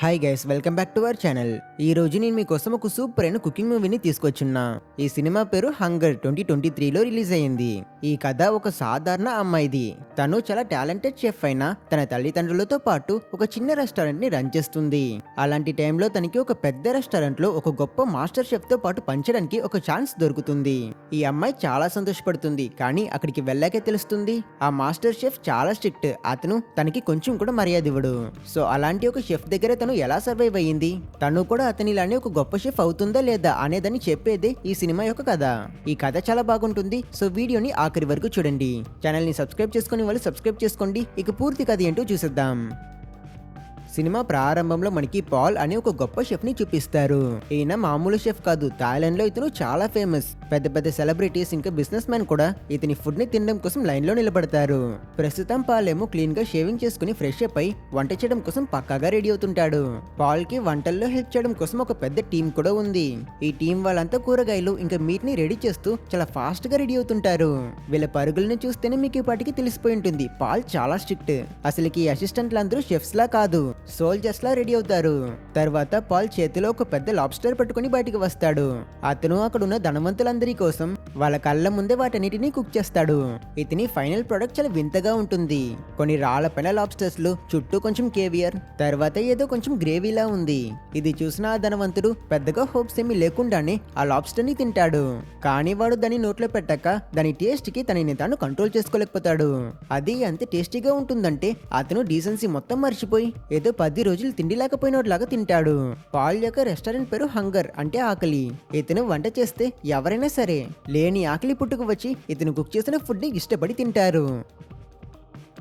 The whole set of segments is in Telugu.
Hi guys, welcome back to our channel. ఈ రోజు నేను మీకోసం ఒక సూపర్ అయిన కుకింగ్ మూవీని తీసుకొచ్చున్నా. ఈ సినిమా పేరు హంగర్ 2023లో రిలీజ్ అయ్యింది. ఈ కథ ఒక సాధారణ అమ్మాయిది. తను చాలా టాలెంటెడ్ చెఫ్ అయినా తన తల్లిదండ్రులతో పాటు ఒక చిన్న రెస్టారెంట్ ని రన్ చేస్తుంది. అలాంటి టైంలో తనకి ఒక పెద్ద రెస్టారెంట్ లో ఒక గొప్ప మాస్టర్ షెఫ్ తో పాటు పంచడానికి ఒక ఛాన్స్ దొరుకుతుంది. ఈ అమ్మాయి చాలా సంతోషపడుతుంది, కానీ అక్కడికి వెళ్ళాకే తెలుస్తుంది ఆ మాస్టర్ షెఫ్ చాలా స్ట్రిక్ట్. అతను తనకి కొంచెం కూడా మర్యాద ఇవ్వడు. సో అలాంటి ఒక షెఫ్ దగ్గర తను ఎలా సర్వైవ్ అయ్యింది, తను కూడా అతనిలానే ఒక గొప్ప షెఫ్ అవుతుందా లేదా అనేదని చెప్పేదే ఈ సినిమా యొక్క కథ. ఈ కథ చాలా బాగుంటుంది. సో వీడియోని ఆఖరి వరకు చూడండి. ఛానల్ ని సబ్స్క్రైబ్ చేసుకుని వాళ్ళు సబ్స్క్రైబ్ చేసుకోండి. ఇక పూర్తి కథ ఏంటో చూసేద్దాం. సినిమా ప్రారంభంలో మనకి పాల్ అనే ఒక గొప్ప షెఫ్ ని చూపిస్తారు. ఈయన మామూలు షెఫ్ కాదు, థాయిలాండ్ లో ఇతను చాలా ఫేమస్. పెద్ద పెద్ద సెలబ్రిటీస్ ఇంకా బిజినెస్ మ్యాన్ కూడా ఇతని ఫుడ్ ని తినడం కోసం లైన్ లో నిలబడతారు. ప్రస్తుతం పాల్ ఏమో క్లీన్ గా షేవింగ్ చేసుకుని ఫ్రెష్ అప్ అయి వంట చేయడం కోసం పక్కాగా రెడీ అవుతుంటాడు. పాల్ కి వంటల్లో హెల్ప్ చేయడం కోసం ఒక పెద్ద టీం కూడా ఉంది. ఈ టీం వాళ్ళంతా కూరగాయలు ఇంకా మీట్ ని రెడీ చేస్తూ చాలా ఫాస్ట్ గా రెడీ అవుతుంటారు. వీళ్ళ పరుగుల్ని చూస్తేనే మీకు ఈ పాటికి తెలిసిపోయి ఉంటుంది, పాల్ చాలా స్ట్రిక్ట్. అసలుకి అసిస్టెంట్లందరూ షెఫ్స్ లా కాదు, సోల్జర్స్ లా రెడీ అవుతారు. తర్వాత పాల్ చేతిలో ఒక పెద్ద లాబ్స్టర్ పట్టుకుని బయటికి వస్తాడు. అతను అక్కడున్న ధనవంతులందరి కోసం వాళ్ళ కళ్ళ ముందే వాటన్నిటిని కుక్ చేస్తాడు. ఇతని ఫైనల్ ప్రొడక్ట్ చాలా వింతగా ఉంటుంది. కొన్ని రాళ్ల పైన లాబ్స్టర్స్ లు, చుట్టూ కొంచెం కేవియర్, తర్వాత ఏదో కొంచెం గ్రేవీలా ఉంది. ఇది చూసిన ఆ ధనవంతుడు పెద్దగా హోప్స్ ఏమీ లేకుండానే ఆ లాబ్స్టర్ ని తింటాడు. కానీ వాడు దాని నోట్లో పెట్టాక దాని టేస్ట్ కి తనని తాను కంట్రోల్ చేసుకోలేకపోతాడు. అది ఎంత టేస్టీగా ఉంటుందంటే అతను డీసెన్సీ మొత్తం మర్చిపోయి ఏదో 10 రోజులు తిండి లేకపోయినట్లాగా తింటాడు. పాల్ యొక్క రెస్టారెంట్ పేరు హంగర్, అంటే ఆకలి. ఇతను వంట చేస్తే ఎవరైనా సరే లేని ఆకలి పుట్టుకు వచ్చి ఇతను కుక్ చేసిన ఫుడ్ ని ఇష్టపడి తింటారు.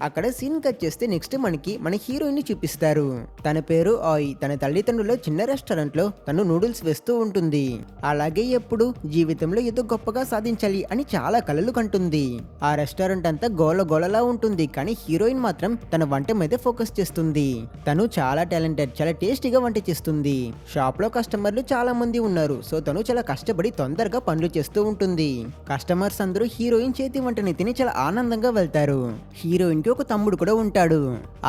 అక్కడ సీన్ కట్ చేస్తే నెక్స్ట్ మనకి మన హీరోయిన్ ని చూపిస్తారు. తన పేరు ఆయ్. తన తల్లిదండ్రుల చిన్న రెస్టారెంట్ లో తను నూడిల్స్ వేస్తూ ఉంటుంది. అలాగే ఎప్పుడు జీవితంలో ఏదో గొప్పగా సాధించాలి అని చాలా కలలు కంటుంది. ఆ రెస్టారెంట్ అంతా గోల గోలలా ఉంటుంది, కానీ హీరోయిన్ మాత్రం తన వంట మీద ఫోకస్ చేస్తుంది. తను చాలా టాలెంటెడ్, చాలా టేస్టీగా వంట చేస్తుంది. షాప్ లో కస్టమర్లు చాలా మంది ఉన్నారు, సో తను చాలా కష్టపడి తొందరగా పనులు చేస్తూ ఉంటుంది. కస్టమర్స్ అందరూ హీరోయిన్ చేతి వంటని తిని చాలా ఆనందంగా వెళ్తారు. హీరోయిన్ ఒక తమ్ముడు కూడా ఉంటాడు.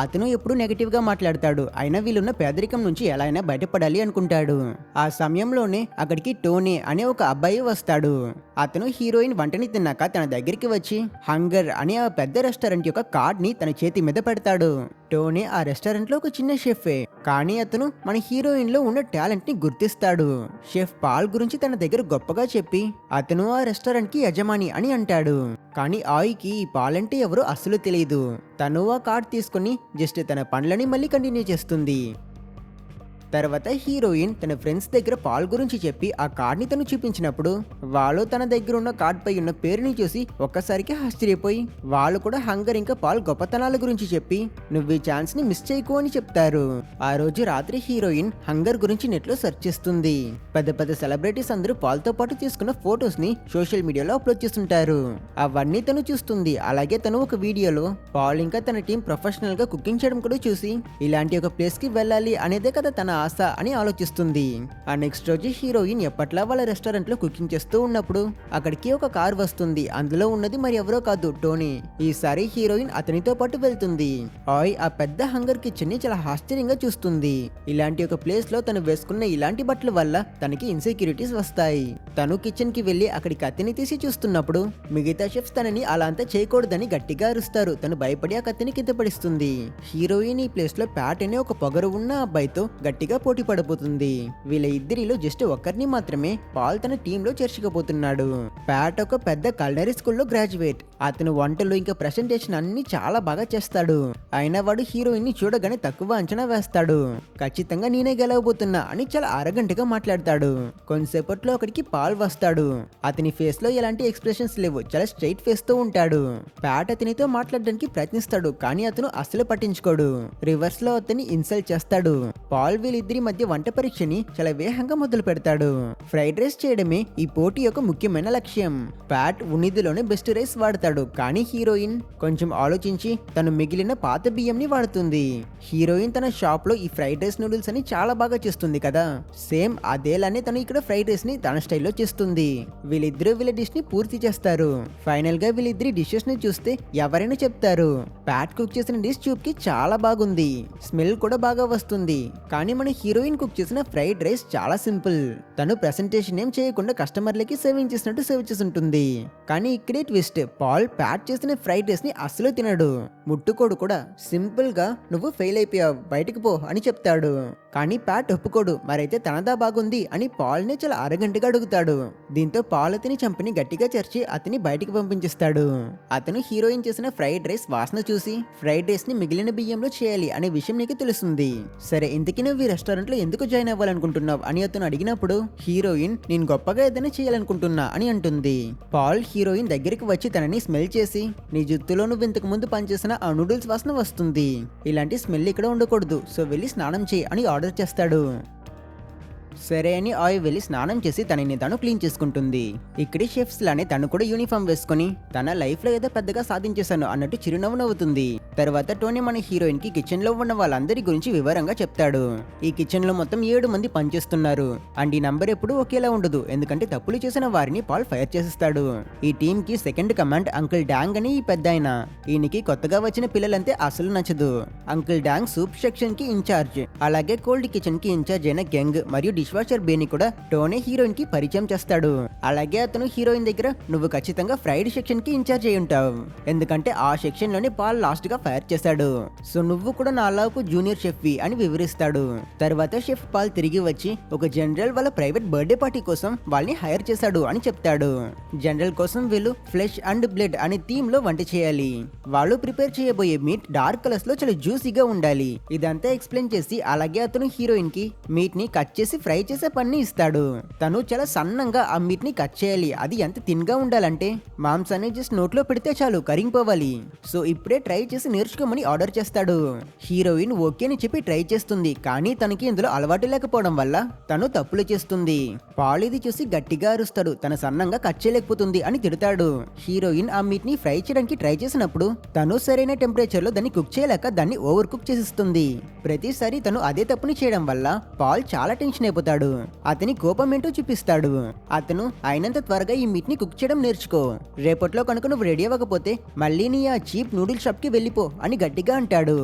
అతను ఎప్పుడు నెగటివ్ గా మాట్లాడతాడు, అయినా వీళ్ళున్న పేదరికం నుంచి ఎలా అయినా బయటపడాలి అనుకుంటాడు. ఆ సమయంలోనే అక్కడికి టోనీ అనే ఒక అబ్బాయి వస్తాడు. అతను హీరోయిన్ వంటని తిన్నాక తన దగ్గరికి వచ్చి హంగర్ అనే ఆ పెద్ద రెస్టారెంట్ యొక్క కార్డ్ ని తన చేతి మీద పెడతాడు. టోనీ ఆ రెస్టారెంట్ లో ఒక చిన్న షెఫే, కానీ అతను మన హీరోయిన్ లో ఉన్న టాలెంట్ ని గుర్తిస్తాడు. షెఫ్ పాల్ గురించి తన దగ్గర గొప్పగా చెప్పి అతను ఆ రెస్టారెంట్ కి యజమాని అని అంటాడు. కానీ ఆయికి ఈ పాల్ అంటే ఎవరో అస్సలు తెలియదు. తను ఆ కార్డ్ తీసుకుని జస్ట్ తన పనులని మళ్ళీ కంటిన్యూ చేస్తుంది. తర్వాత హీరోయిన్ తన ఫ్రెండ్స్ దగ్గర పాల్ గురించి చెప్పి ఆ కార్డ్ని తను చూపించినప్పుడు వాళ్ళు తన దగ్గర ఉన్న కార్డ్ పై ఉన్న పేరుని చూసి ఒక్కసారికి ఆశ్చర్యపోయి వాళ్ళు కూడా హంగర్ ఇంకా పాల్ గొప్పతనాల గురించి చెప్పి నువ్వు ఈ ఛాన్స్ ని మిస్ చేయకు అని చెప్తారు. ఆ రోజు రాత్రి హీరోయిన్ హంగర్ గురించి నెట్ లో సెర్చ్ చేస్తుంది. పెద్ద పెద్ద సెలబ్రిటీస్ అందరూ పాల్ తో పాటు తీసుకున్న ఫొటోస్ ని సోషల్ మీడియాలో అప్లోడ్ చేస్తుంటారు. అవన్నీ తను చూస్తుంది. అలాగే తను ఒక వీడియోలో పాల్ ఇంకా తన టీం ప్రొఫెషనల్ గా కుకింగ్ చేయడం కూడా చూసి ఇలాంటి ఒక ప్లేస్ కి వెళ్ళాలి అనేదే కదా తన ఆశ అని ఆలోచిస్తుంది. ఆ నెక్స్ట్ రోజు హీరోయిన్ ఎప్పట్లా వాళ్ళ రెస్టారెంట్ లో కుకింగ్ చేస్తూ ఉన్నప్పుడు అక్కడికి ఒక కార్ వస్తుంది. అందులో ఉన్నది మరి ఎవరో కాదు, టోనీ. ఈసారి హీరోయిన్ అతనితో పాటు వెళ్తుంది. ఆయ్ ఆ పెద్ద హంగర్ కిచెన్ ని చాలా ఆశ్చర్యంగా చూస్తుంది. ఇలాంటి ఒక ప్లేస్ లో తను వేసుకున్న ఇలాంటి బట్టల వల్ల తనకి ఇన్సెక్యూరిటీస్ వస్తాయి. తను కిచెన్ కి వెళ్లి అక్కడి కత్తిని తీసి చూస్తున్నప్పుడు మిగతా షెఫ్స్ తనని అలా అంతా చేయకూడదని గట్టిగా అరుస్తారు. తను భయపడి ఆ కత్తిని కింద పడిస్తుంది. హీరోయిన్ ఈ ప్లేస్ లో ప్యాట్ అనే ఒక పొగరు ఉన్న అబ్బాయితో గట్టిగా పోటీ పడబోతుంది. వీళ్ళ ఇద్దరిలో జస్ట్ ఒక్కరిని మాత్రమే పాల్ తన టీంలో చేర్చుకోబోతున్నాడు. ప్యాట్ ఒక పెద్ద కల్నరీ స్కూల్లో గ్రాడ్యుయేట్. అతను వంటలు ఇంకా ప్రెసెంటేషన్ అన్ని చాలా బాగా చేస్తాడు. అయినా వాడు హీరోయిన్ ని చూడగానే తక్కువ అంచనా వేస్తాడు. ఖచ్చితంగా నేనే గెలవబోతున్నా అని చాలా అరగంటగా మాట్లాడతాడు. కొంతసేపట్లో అక్కడికి పాల్ వస్తాడు. అతని ఫేస్ లో ఎలాంటి ఎక్స్ప్రెషన్స్ లేవు, చాలా స్ట్రైట్ ఫేస్ తో ఉంటాడు. ప్యాట్ అతనితో మాట్లాడడానికి ప్రయత్నిస్తాడు, కానీ అతను అస్సలు పట్టించుకోడు. రివర్స్ లో అతన్ని ఇన్సల్ట్ చేస్తాడు. పాల్ వీళ్ళిద్దరి మధ్య వంట పరీక్షని చాలా వేగంగా మొదలు పెడతాడు. ఫ్రైడ్ రైస్ చేయడమే ఈ పోటీ యొక్క ముఖ్యమైన లక్ష్యం. ప్యాట్ ఉన్నిదిలోనే బెస్ట్ రైస్ వాడతాడు, కానీ హీరోయిన్ కొంచెం ఆలోచించి తను మిగిలిన పాత బియ్యం ని వాడుతుంది. హీరోయిన్ తన షాప్ లో ఈ ఫ్రైడ్ రైస్ నూడిల్స్ అని చాలా బాగా చేస్తుంది కదా, సేమ్ అదేలానే తను ఇక్కడ ఫ్రైడ్ రైస్ ని తన స్టైల్లో చేస్తుంది. వీళ్ళిద్దరూ వీళ్ళ డిష్ ని పూర్తి చేస్తారు. ఫైనల్ గా వీళ్ళిద్దరి డిషెస్ ని చూస్తే ఎవరైనా చెప్తారు ప్యాట్ కుక్ చేసిన డిష్ చూపుకి చాలా బాగుంది, స్మెల్ కూడా బాగా వస్తుంది. కానీ మన హీరోయిన్ కుక్ చేసిన ఫ్రైడ్ రైస్ చాలా సింపుల్. తను ప్రెసెంటేషన్ ఏం చేయకుండా కస్టమర్లకి సర్వింగ్ చేసినట్టు సర్వ్ చేసి ఉంటుంది. కానీ ఇక్కడే ట్విస్ట్, పాల్ ప్యాట్ చేసిన ఫ్రైడ్ రైస్ ని అస్సలు తినడు, ముట్టుకోడు కూడా. సింపుల్ గా నువ్వు ఫెయిల్ అయిపోయావు, బయటకు పో అని చెప్తాడు. కానీ ప్యాట్ ఒప్పుకోడు. మరైతే తనదా బాగుంది అని పాల్ ని చాలా అరగంటగా అడుగుతాడు. దీంతో పాల్ అతని చంపిని గట్టిగా చర్చి అతని బయటికి పంపించేస్తాడు. అతను హీరోయిన్ చేసిన ఫ్రైడ్ రైస్ వాసన చూసి ఫ్రైడ్ రైస్ ని మిగిలిన బియ్యంలో చేయాలి అనే విషయం నీకు తెలుస్తుంది. సరే, ఇంతకీ నువ్వు ఈ రెస్టారెంట్ లో ఎందుకు జాయిన్ అవ్వాలనుకుంటున్నావు అని అతను అడిగినప్పుడు హీరోయిన్ నేను గొప్పగా ఏదైనా చేయాలనుకుంటున్నా అని అంటుంది. పాల్ హీరోయిన్ దగ్గరికి వచ్చి తనని స్మెల్ చేసి నీ జుత్తులో నువ్వు ఇంతకు ముందు పనిచేసిన ఆ నూడిల్స్ వాసన వస్తుంది, ఇలాంటి స్మెల్ ఇక్కడ ఉండకూడదు, సో వెళ్ళి స్నానం చేయి అని ఆర్డర్ చేస్తాడు. సరే అని ఆయి వెళ్ళి స్నానం చేసి తనని తను క్లీన్ చేసుకుంటుంది. ఇక్కడి షెఫ్స్ లానే తను కూడా యూనిఫామ్ వేసుకుని తన లైఫ్ లో ఏదో పెద్దగా సాధించేశాను అన్నట్టు చిరునవ్వు నవ్వుతుంది. తర్వాత టోనీ మన హీరోయిన్ కి కిచెన్ లో ఉన్న వాళ్ళందరి గురించి వివరంగా చెప్తాడు. ఈ కిచెన్ లో మొత్తం 7 మంది పనిచేస్తున్నారు అండ్ ఈ నంబర్ ఎప్పుడు ఒకేలా ఉండదు, ఎందుకంటే తప్పులు చేసిన వారిని పాల్ ఫైర్ చేసేస్తాడు. ఈ టీమ్ కి సెకండ్ కమాండ్ అంకుల్ డాంగ్ అని ఈ పెద్ద ఆయన. ఈయనకి కొత్తగా వచ్చిన పిల్లలంటే అసలు నచ్చదు. అంకుల్ డాంగ్ సూప్ సెక్షన్ కి ఇన్ఛార్జ్, అలాగే కోల్డ్ కిచెన్ కి ఇన్ఛార్జ్ అయిన గెంగ్ మరియు డిష్ వాషర్ బేని కూడా టోనీ హీరోయిన్ కి పరిచయం చేస్తాడు. అలాగే అతను హీరోయిన్ దగ్గర నువ్వు ఖచ్చితంగా ఫ్రైడ్ సెక్షన్ కి ఇన్ఛార్జ్ అయి ఉంటావు, ఎందుకంటే ఆ సెక్షన్ లోనే పాల్ లాస్ట్ గా ఫైర్ చేశాడు, సో నువ్వు కూడా నాలాకు జూనియర్ షెఫ్ వి అని వివరిస్తాడు. తర్వాత షెఫ్ పాల్ తిరిగి వచ్చి ఒక జనరల్ వాళ్ళ ప్రైవేట్ బర్త్డే పార్టీ కోసం వాళ్ళని హైర్ చేశాడు అని చెప్తాడు. జనరల్ కోసం వీళ్ళు ఫ్లెష్ అండ్ బ్లడ్ అనే థీమ్ లో వంట చేయాలి. వాళ్ళు ప్రిపేర్ చేయబోయే మీట్ డార్క్ కలర్స్ లో చాలా జ్యూసీగా ఉండాలి. ఇదంతా ఎక్స్ప్లెయిన్ చేసి అలాగే అతను హీరోయిన్ కి మీట్ ని కట్ చేసి ఫ్రై చేసే పని ఇస్తాడు. తను చాలా సన్నంగా ఆ మీట్ ని కట్ చేయాలి. అది ఎంత థిన్ గా ఉండాలంటే మాంసాన్ని జస్ట్ నోట్లో పెడితే చాలు కరిగిపోవాలి. సో ఇప్పుడే ట్రై చేసి నేర్చుకోమని ఆర్డర్ చేస్తాడు. హీరోయిన్ ఓకే అని చెప్పి ట్రై చేస్తుంది, కానీ తనకి ఇందులో అలవాటు లేకపోవడం వల్ల తను తప్పులు చేస్తుంది. పాల్ ఇది చూసి గట్టిగా అరుస్తాడు, తన సన్నంగా కట్ చేయలేకపోతుంది అని తిడతాడు. హీరోయిన్ ఆ మీట్ ని ఫ్రై చేయడానికి ట్రై చేసినప్పుడు తను సరైన టెంపరేచర్ లో దాన్ని కుక్ చేయలేక దాన్ని ఓవర్ కుక్ చేసిస్తుంది. ప్రతిసారి తను అదే తప్పుని చేయడం వల్ల పాల్ చాలా టెన్షన్ అయిపోతాడు. అతని కోపం ఏంటో చూపిస్తాడు. అతను అయినంత త్వరగా ఈ మీట్ ని కుక్ చేయడం నేర్చుకో, రేపట్లో కనుక నువ్వు రెడీ అవ్వకపోతే మళ్ళీ నీ ఆ చీప్ నూడిల్స్ షాప్ కి వెళ్ళిపో అని గట్టిగా అంటాడు.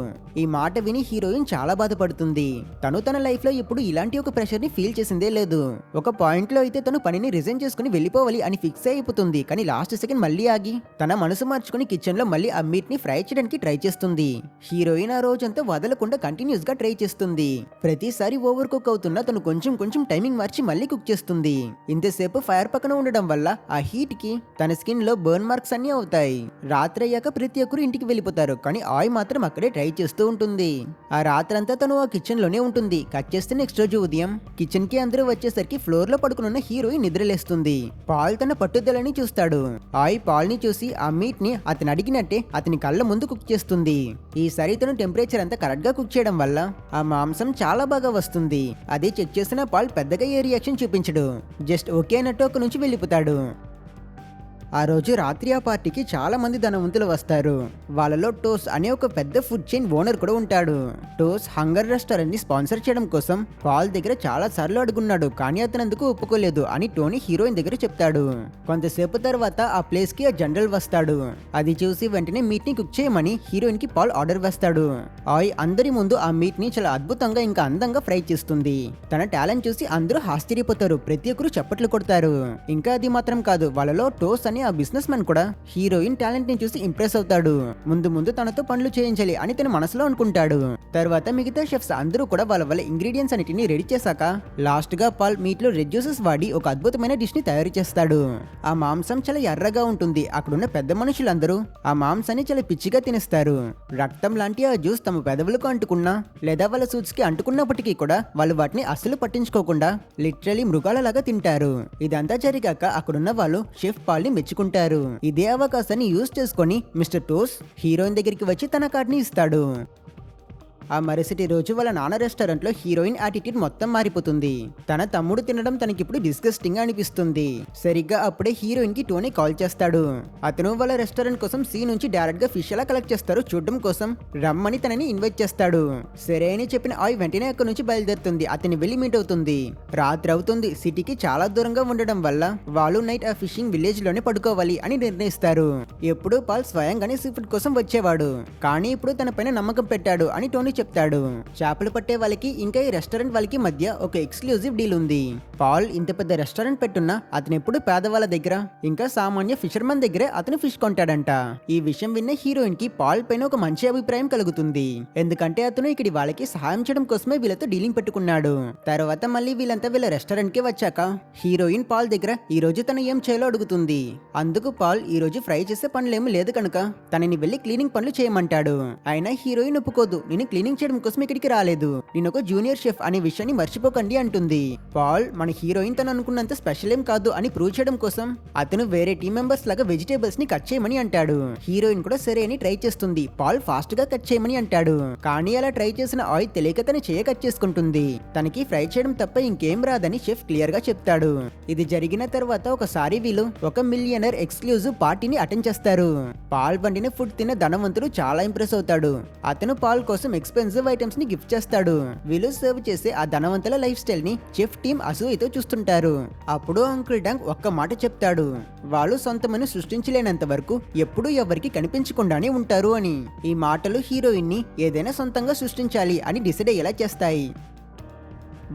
ఈ మాట విని హీరోయిన్ చాలా బాధపడుతుంది. తను తన లైఫ్ లో ఇప్పుడు ఇలాంటి ఒక ప్రెషర్ ని ఫీల్ చేసిందే లేదు. ఒక పాయింట్ లో అయితే తను పనిని రిజైన్ చేసుకుని వెళ్ళిపోవాలి అని ఫిక్స్ అయిపోతుంది, కానీ లాస్ట్ సెకండ్ మళ్ళీ ఆగి తన మనసు మార్చుకుని కిచెన్ లో మళ్ళీ ఆ మీట్ ని ఫ్రై చేయడానికి ట్రై చేస్తుంది. హీరోయిన్ ఆ రోజంతా వదలకుండా కంటిన్యూస్ గా ట్రై చేస్తుంది. ప్రతిసారి ఓవర్ కుక్ అవుతున్నా తను కొంచెం టైమింగ్ మార్చి మళ్ళీ కుక్ చేస్తుంది. ఇంతసేపు ఫైర్ పక్కన ఉండడం వల్ల ఆ హీట్ కి తన స్కిన్ లో బర్న్ మార్క్స్ అన్ని అవుతాయి. రాత్రి అయ్యాక ప్రతి ఒక్కరు ఇంటికి వెళ్ళిపోతారు, కానీ ఆయి మాత్రం అక్కడే ట్రై చేస్తూ ఉంటుంది. ఆ రాత్రంతా తను ఆ కిచెన్ లోనే ఉంటుంది. కట్ చేస్తే నెక్స్ట్ రోజు ఉదయం కిచెన్ కి అందరూ వచ్చేసరికి ఫ్లోర్ లో పడుకున్న హీరోయిన్ నిద్రలేస్తుంది. పాల్ తన పట్టుదలని చూస్తాడు. ఆయి పాల్ ని చూసి ఆ మీట్ ని అతను అడిగినట్టే అతని కళ్ళ ముందు కుక్ చేస్తుంది. ఈసారి తను టెంపరేచర్ అంతా కరెక్ట్ గా కుక్ చేయడం వల్ల ఆ మాంసం చాలా బాగా వస్తుంది. అదే చెక్ చేసిన పాల్ పెద్దగా ఏ రియాక్షన్ చూపించడు, జస్ట్ ఓకే అన్నట్టు ఒక నుంచి వెళ్ళిపోతాడు. ఆ రోజు రాత్రి ఆ పార్టీకి చాలా మంది ధనవంతులు వస్తారు. వాళ్ళలో టోస్ అనే ఒక పెద్ద ఫుడ్ చైన్ ఓనర్ కూడా ఉంటాడు. టోస్ హంగర్ రెస్టారెంట్ ని స్పాన్సర్ చేయడం కోసం పాల్ దగ్గర చాలా సార్లు అడుగున్నాడు, కానీ అతను అందుకు ఒప్పుకోలేదు అని టోనీ హీరోయిన్ దగ్గర చెప్తాడు. కొంతసేపు తర్వాత ఆ ప్లేస్ కి ఆ జనరల్ వస్తాడు. అది చూసి వెంటనే మీట్ ని కుక్ చేయమని హీరోయిన్ కి పాల్ ఆర్డర్ వేస్తాడు. ఆయి అందరి ముందు ఆ మీట్ ని చాలా అద్భుతంగా ఇంకా అందంగా ఫ్రై చేస్తుంది. తన టాలెంట్ చూసి అందరూ ఆశ్చర్యపోతారు, ప్రతి ఒక్కరు చప్పట్లు కొడతారు. ఇంకా అది మాత్రం కాదు, వాళ్ళలో టోస్ అని ఆ బిజినెస్ మ్యాన్ కూడా హీరోయిన్ టాలెంట్ ని చూసి ఇంప్రెస్ అవుతాడు. ముందు తనతో పనులు చేయించాలి అని తన మనసులో అనుకుంటాడు. తర్వాత మిగతా షెఫ్స్ అందరూ కూడా వాళ్ళ ఇంగ్రీడియంట్స్ అన్నిటిని రెడీ చేశాక లాస్ట్ గా పాల్ మీట్ లో రెడ్ జ్యూసెస్ వాడి ఒక అద్భుతమైన డిష్ ని తయారు చేస్తాడు. ఆ మాంసం చాలా ఎర్రగా ఉంటుంది. అక్కడున్న పెద్ద మనుషులందరూ ఆ మాంసాన్ని చాలా పిచ్చిగా తినేస్తారు. రక్తం లాంటి ఆ జ్యూస్ తమ పెదవులకు అంటుకున్నా లేదా వాళ్ళ సూట్స్ కి అంటుకున్నప్పటికీ కూడా వాళ్ళు వాటిని అస్సలు పట్టించుకోకుండా లిటరలీ మృగాలలాగా తింటారు. ఇదంతా జరిగాక అక్కడున్న వాళ్ళు షెఫ్ పాల్ ని మెచ్చుకుంటారు. ఇదే అవకాశాన్ని యూజ్ చేసుకొని మిస్టర్ టోస్ హీరోయిన్ దగ్గరికి వచ్చి తన కార్డ్ని ఇస్తాడు. ఆ మరుసటి రోజు వాళ్ళ నాన్న రెస్టారెంట్ లో హీరోయిన్ యాటిట్యూడ్ మొత్తం మారిపోతుంది. తన తమ్ముడు తినడం తనకిప్పుడు డిస్గస్టింగ్ గా అనిపిస్తుంది. సరిగ్గా అప్పుడే హీరోయిన్ కి టోనీ కాల్ చేస్తాడు. అతను వాళ్ళ రెస్టారెంట్ కోసం సీ నుంచి డైరెక్ట్ గా ఫిష్ ఎలా కలెక్ట్ చేస్తారో చూడడం కోసం రమ్మని తనని ఇన్వైట్ చేస్తాడు. సరే అని చెప్పిన ఆయి వెంటనే అక్కడి నుంచి బయలుదేరుతుంది. అతని వెళ్ళి మీట్ అవుతుంది. రాత్రి అవుతుంది. సిటీకి చాలా దూరంగా ఉండడం వల్ల వాళ్ళు నైట్ ఆ ఫిషింగ్ విలేజ్ లోనే పడుకోవాలి అని నిర్ణయిస్తారు. ఎప్పుడూ పాల్ స్వయంగానే సీ ఫుడ్ కోసం వచ్చేవాడు, కానీ ఇప్పుడు తన పైన నమ్మకం పెట్టాడు అని టోనీ చెప్తాడు. చేపలు పట్టే వాళ్ళకి ఇంకా ఈ రెస్టారెంట్ వాళ్ళకి మధ్య ఒక ఎక్స్క్లూజివ్ డీల్ ఉంది. పాల్ ఇంత పెద్ద రెస్టారెంట్ పెట్టున్నా అతను ఎప్పుడు పేదవాళ్ళ దగ్గర ఇంకా సామాన్య ఫిషర్మన్ దగ్గరే అతను ఫిష్ కొంటాడంట. ఈ విషయం విన్న హీరోయిన్ కి పాల్ పైన ఒక మంచి అభిప్రాయం కలుగుతుంది. ఎందుకంటే అతను ఇక్కడి వాళ్ళకి సహాయం చేయడం కోసమే వీళ్ళతో డీలింగ్ పెట్టుకున్నాడు. తర్వాత మళ్ళీ వీళ్ళంతా వీళ్ళ రెస్టారెంట్ కి వచ్చాక హీరోయిన్ పాల్ దగ్గర ఈ రోజు తను ఏం చేయాలో అడుగుతుంది. అందుకు పాల్ ఈ రోజు ఫ్రై చేసే పనులేమీ లేదు కనుక తనని వెళ్లి క్లీనింగ్ పనులు చేయమంటాడు. అయినా హీరోయిన్ ఒప్పుకోదు. నేను క్లీనింగ్ చేయడం కోసం ఇక్కడికి రాలేదు, నేను ఒక జూనియర్ షెఫ్ అనే విషయాన్ని మర్చిపోకండి అంటుంది. పాల్ మన హీరోయిన్ తను అనుకున్నంత స్పెషల్ ఏం కాదు అని ప్రూవ్ చేయడం కోసం అతను వేరే టీం మెంబర్స్ లాగా వెజిటేబుల్స్ ని కట్ చేయమని అంటాడు. హీరోయిన్ కూడా సరే అని ట్రై చేస్తుంది. పాల్ ఫాస్ట్ గా కట్ చేయమని అంటాడు. కానీ అలా ట్రై చేసిన ఆయిల్ తెలియక తన చేయ కట్ చేసుకుంటుంది. తనకి ఫ్రై చేయడం తప్ప ఇంకేం రాదని షెఫ్ క్లియర్ గా చెప్తాడు. ఇది జరిగిన తర్వాత ఒకసారి వీళ్ళు ఒక మిలియనర్ ఎక్స్క్లూజివ్ పార్టీని అటెండ్ చేస్తారు. పాల్ వండిన ఫుడ్ తిన్న ధనవంతుడు చాలా ఇంప్రెస్ అవుతాడు. అతను పాల్ కోసం ఎక్స్పెన్సివ్ ఐటమ్స్ ని గిఫ్ట్ చేస్తాడు. వీళ్ళు సర్వ్ చేసే ఆ ధనవంతుల లైఫ్ స్టైల్ ని చెఫ్ టీమ్ అసూయతో చూస్తుంటారు. అప్పుడు అంకుల్ డాంగ్ ఒక్క మాట చెప్తాడు. వాళ్ళు సొంతమని సృష్టించలేనంత వరకు ఎప్పుడూ ఎవరికి కనిపించకుండానే ఉంటారు అని. ఈ మాటలు హీరోయిన్ ని ఏదైనా సొంతంగా సృష్టించాలి అని డిసైడ్ అయ్యేలా చేస్తాయి.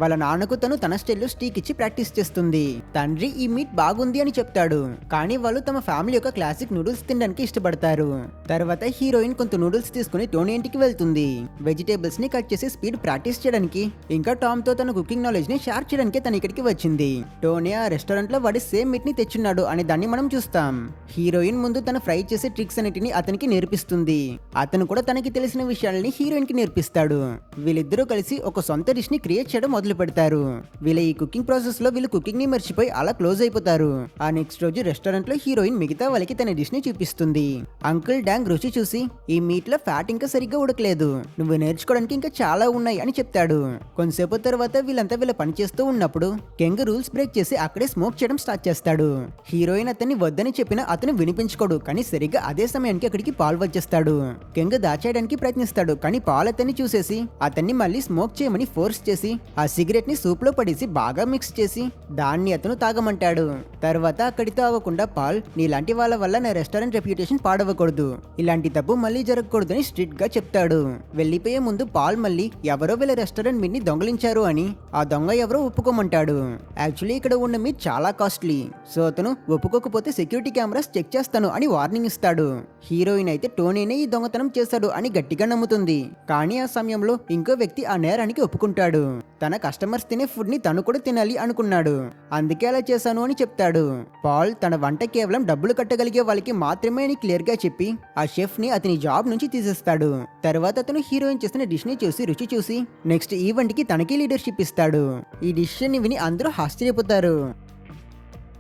వాళ్ళ నాన్నకు తను తన స్టైల్లో స్టీక్ ఇచ్చి ప్రాక్టీస్ చేస్తుంది. తండ్రి ఈ మీట్ బాగుంది అని చెప్తాడు. కానీ వాళ్ళు తమ ఫ్యామిలీ యొక్క క్లాసిక్ నూడిల్స్ తినడానికి ఇష్టపడతారు. తర్వాత హీరోయిన్ కొంత నూడిల్స్ తీసుకుని టోనీ ఇంటికి వెళ్తుంది. వెజిటేబుల్స్ ని కట్ చేసి స్పీడ్ ప్రాక్టీస్ చేయడానికి ఇంకా టామ్ తో తన కుకింగ్ నాలెడ్జ్ ని షేర్ చేయడానికి తన ఇక్కడికి వచ్చింది. టోనీ ఆ రెస్టారెంట్ లో వాడి సేమ్ మీట్ ని తెచ్చున్నాడు అనే దాన్ని మనం చూస్తాం. హీరోయిన్ ముందు తన ఫ్రై చేసే ట్రిక్స్ అన్నిటిని అతనికి నేర్పిస్తుంది. అతను కూడా తనకి తెలిసిన విషయాలని హీరోయిన్ కి నేర్పిస్తాడు. వీళ్ళిద్దరూ కలిసి ఒక సొంత డిష్ ని క్రియేట్ చేయడం మొదలు పెడతారు. వీళ్ళ ఈ కుకింగ్ ప్రాసెస్ లో వీళ్ళు కుకింగ్ ని మర్చిపోయి అలా క్లోజ్ అయిపోతారు. ఆ నెక్స్ట్ రోజు రెస్టారెంట్ లో హీరోయిన్ మిగతా వాళ్ళకి తన డిష్ ని చూపిస్తుంది. అంకుల్ డాంగ్ రుచి చూసి ఈ మీట్ లో ఫ్యాట్ ఇంకా సరిగ్గా ఉడకలేదు, నువ్వు నేర్చుకోవడానికి ఇంకా చాలా ఉన్నాయి అని చెప్తాడు. కొంతసేపు తర్వాత వీళ్ళంతా వీళ్ళ పని చేస్తూ ఉన్నప్పుడు కెంగ్ రూల్స్ బ్రేక్ చేసి అక్కడే స్మోక్ చేయడం స్టార్ట్ చేస్తాడు. హీరోయిన్ అతన్ని వద్దని చెప్పినా అతను వినిపించుకోడు. కానీ సరిగ్గా అదే సమయానికి అక్కడికి పాల్ వచ్చేస్తాడు. కెంగ్ దాచేయడానికి ప్రయత్నిస్తాడు. కానీ పాల్ అతన్ని చూసేసి అతన్ని మళ్ళీ స్మోక్ చేయమని ఫోర్స్ చేసి ఆ సిగరెట్ ని సూప్ లో పడేసి బాగా మిక్స్ చేసి దాన్ని అతను తాగమంటాడు. తర్వాత అక్కడితో ఆగకుండా పాల్ నీలాంటి వాళ్ళ వల్ల నా రెస్టారెంట్ రెప్యుటేషన్ పాడవకూడదు, ఇలాంటి తప్పు మళ్ళీ జరగకూడదని స్ట్రిక్ట్ గా చెప్తాడు. వెళ్లిపోయే ముందు పాల్ మళ్ళీ ఎవరో వీళ్ళ రెస్టారెంట్ మీట్ ని దొంగలించారు అని ఆ దొంగ ఎవరో ఒప్పుకోమంటాడు. యాక్చువల్లీ ఇక్కడ ఉన్న మీట్ చాలా కాస్ట్లీ, సో అతను ఒప్పుకోకపోతే సెక్యూరిటీ కెమెరాస్ చెక్ చేస్తాను అని వార్నింగ్ ఇస్తాడు. హీరోయిన్ అయితే టోనీనే ఈ దొంగతనం చేశాడు అని గట్టిగా నమ్ముతుంది. కానీ ఆ సమయంలో ఇంకో వ్యక్తి ఆ నేరానికి ఒప్పుకుంటాడు. తన కస్టమర్స్ తినే ఫుడ్ ని తను కూడా తినాలి అనుకున్నాడు, అందుకే అలా చేశాను అని చెప్తాడు. పాల్ తన వంట కేవలం డబ్బులు కట్టగలిగే వాళ్ళకి మాత్రమే అని క్లియర్ గా చెప్పి ఆ షెఫ్ ని అతని జాబ్ నుంచి తీసేస్తాడు. తర్వాత అతను హీరోయిన్ చేసిన డిష్ ని చూసి రుచి చూసి నెక్స్ట్ ఈవెంట్ కి తనకి లీడర్షిప్ ఇస్తాడు. ఈ డిష్ ని విని అందరూ ఆశ్చర్యపోతారు.